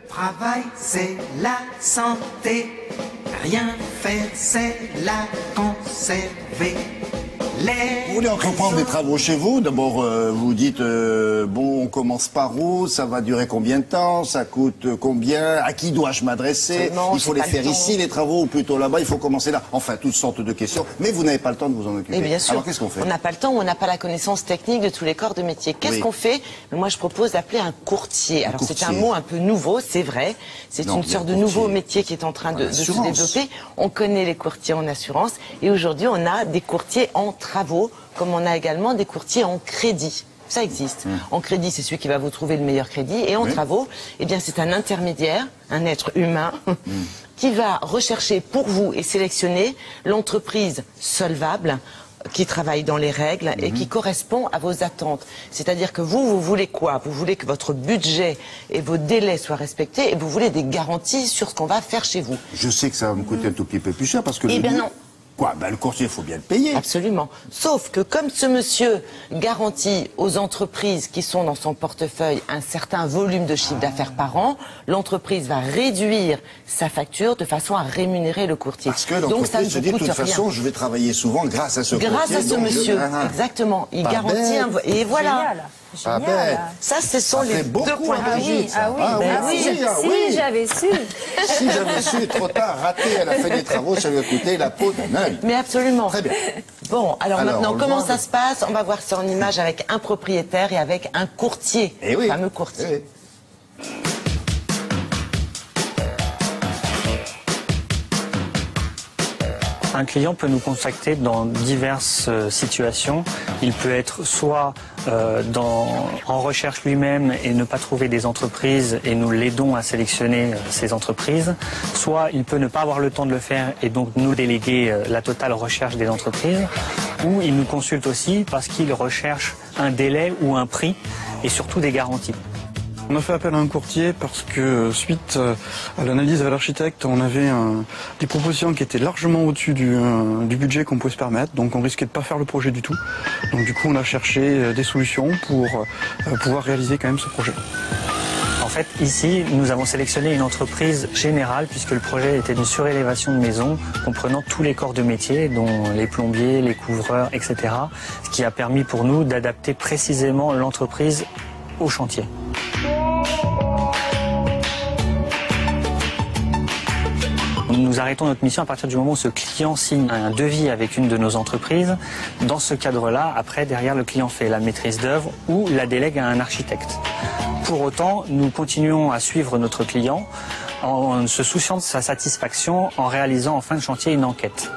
travail, c'est la santé. Rien faire, c'est la conserver. Vous voulez entreprendre des travaux chez vous? D'abord, vous dites, bon, on commence par où? Ça va durer combien de temps? Ça coûte combien? À qui dois-je m'adresser? Il faut les faire ici, les travaux, ou plutôt là-bas? Il faut commencer là? Enfin, toutes sortes de questions. Mais vous n'avez pas le temps de vous en occuper. Et bien sûr. Alors, qu'est-ce qu'on fait? On n'a pas le temps, on n'a pas la connaissance technique de tous les corps de métier. Qu'est-ce qu'on fait? Moi, je propose d'appeler un courtier. Alors, c'est un mot un peu nouveau, c'est vrai. C'est une sorte de nouveau métier qui est en train de se développer. On connaît les courtiers en assurance. Et aujourd'hui, on a des courtiers en travaux, comme on a également des courtiers en crédit. Ça existe. En crédit, c'est celui qui va vous trouver le meilleur crédit. Et en travaux, eh bien, c'est un intermédiaire, un être humain, qui va rechercher pour vous et sélectionner l'entreprise solvable, qui travaille dans les règles et qui correspond à vos attentes. C'est-à-dire que vous voulez quoi? Vous voulez que votre budget et vos délais soient respectés et vous voulez des garanties sur ce qu'on va faire chez vous. Je sais que ça va me coûter un tout petit peu plus cher parce que... Eh bien non. Quoi? Ben, le courtier, il faut bien le payer. Absolument. Sauf que comme ce monsieur garantit aux entreprises qui sont dans son portefeuille un certain volume de chiffre d'affaires par an, l'entreprise va réduire sa facture de façon à rémunérer le courtier. Parce que l'entreprise se dit, de toute façon, je vais travailler souvent grâce à ce courtier. Grâce à ce monsieur, exactement. Il garantit un... Et voilà. Génial. Ça, ce sont les deux points de vue. Si j'avais su. Si j'avais su, trop tard, raté à la fin des travaux, ça lui a coûté la peau d'un œil. Mais absolument. Très bien. Bon, alors maintenant, comment ça se passe? On va voir ça en image avec un propriétaire et avec un courtier, le fameux courtier. Un client peut nous contacter dans diverses situations. Il peut être soit en recherche lui-même et ne pas trouver des entreprises et nous l'aidons à sélectionner ces entreprises. Soit il peut ne pas avoir le temps de le faire et donc nous déléguer la totale recherche des entreprises. Ou il nous consulte aussi parce qu'il recherche un délai ou un prix et surtout des garanties. On a fait appel à un courtier parce que suite à l'analyse avec l'architecte, on avait des propositions qui étaient largement au-dessus du budget qu'on pouvait se permettre, donc on risquait de pas faire le projet du tout. Donc du coup on a cherché des solutions pour pouvoir réaliser quand même ce projet. En fait, ici, nous avons sélectionné une entreprise générale puisque le projet était une surélévation de maison comprenant tous les corps de métier, dont les plombiers, les couvreurs, etc. Ce qui a permis pour nous d'adapter précisément l'entreprise au chantier. Nous arrêtons notre mission à partir du moment où ce client signe un devis avec une de nos entreprises. Dans ce cadre-là, après, derrière, le client fait la maîtrise d'œuvre ou la délègue à un architecte. Pour autant, nous continuons à suivre notre client en se souciant de sa satisfaction en réalisant en fin de chantier une enquête.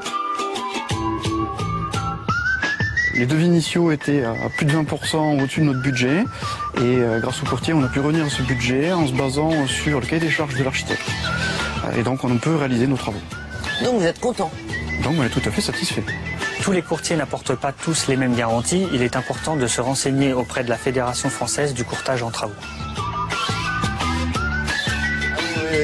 Les devis initiaux étaient à plus de 20% au-dessus de notre budget et grâce au courtier, on a pu revenir à ce budget en se basant sur le cahier des charges de l'architecte. Et donc on peut réaliser nos travaux. Donc vous êtes content? Donc on est tout à fait satisfait. Tous les courtiers n'apportent pas tous les mêmes garanties. Il est important de se renseigner auprès de la Fédération française du courtage en travaux.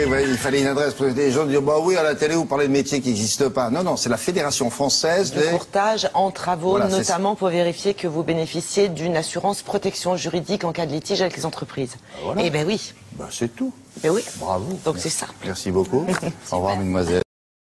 Oui, il fallait une adresse. Les gens disent, bah oui, à la télé, vous parlez de métiers qui n'existent pas. Non, non, c'est la Fédération française du courtage en travaux, notamment pour vérifier que vous bénéficiez d'une assurance protection juridique en cas de litige avec les entreprises. Voilà. Eh ben oui. Ben, c'est tout. Ben oui. Bravo. Donc c'est ça. Merci beaucoup. Au revoir, mademoiselle.